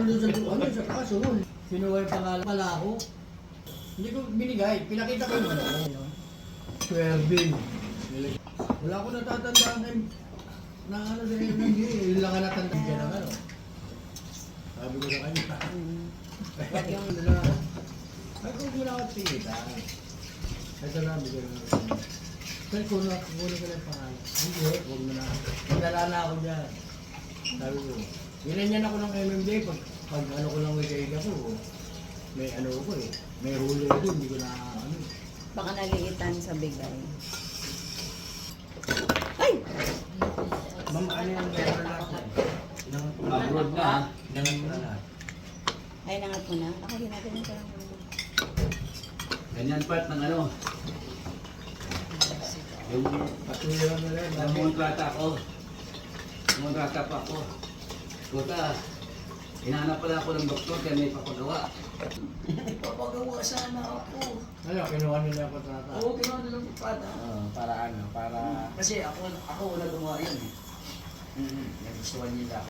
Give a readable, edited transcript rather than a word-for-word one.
doon sa kaso. Kinuha yung pangalan pala ako. Hindi ko binigay. Pinakita ko yung ano. Swerving. Wala ko natatandaan na ano sa MMD. Yun lang ang natandaan ka ng ano. Sabi ko sa kanya. Wag yung... Ay, kung wala ako tingita. Ay, sabi ko na. Pero kung nakukunin ko na yung pangalan. Hindi, huwag mo na. Magdala na ako dyan. Sabi ko, ginanyan ako ng MMD. Pag ano ko lang wikaiga ko, may ano ko eh. May huli ko doon, hindi ko na ano. Baka naliitan sa bigay. Ay! Ma'am, ano yung meron natin? Abroad na. Ay, nangat mo na. Ako ginagawa ko lang. Ganyan part ng ano. Yung Patuloy mo lang. kontrata ko. Kontrata pa ako. Kuta, hinahanap pala ako ng doktor kaya may papagawa. Papagawa sana ako. Ano, kinuha nila ako kontrata. Oo, kinuha nila ng kontrata. Para ano, para... Kasi ako na gumawa yun eh. Nagustuhan nila.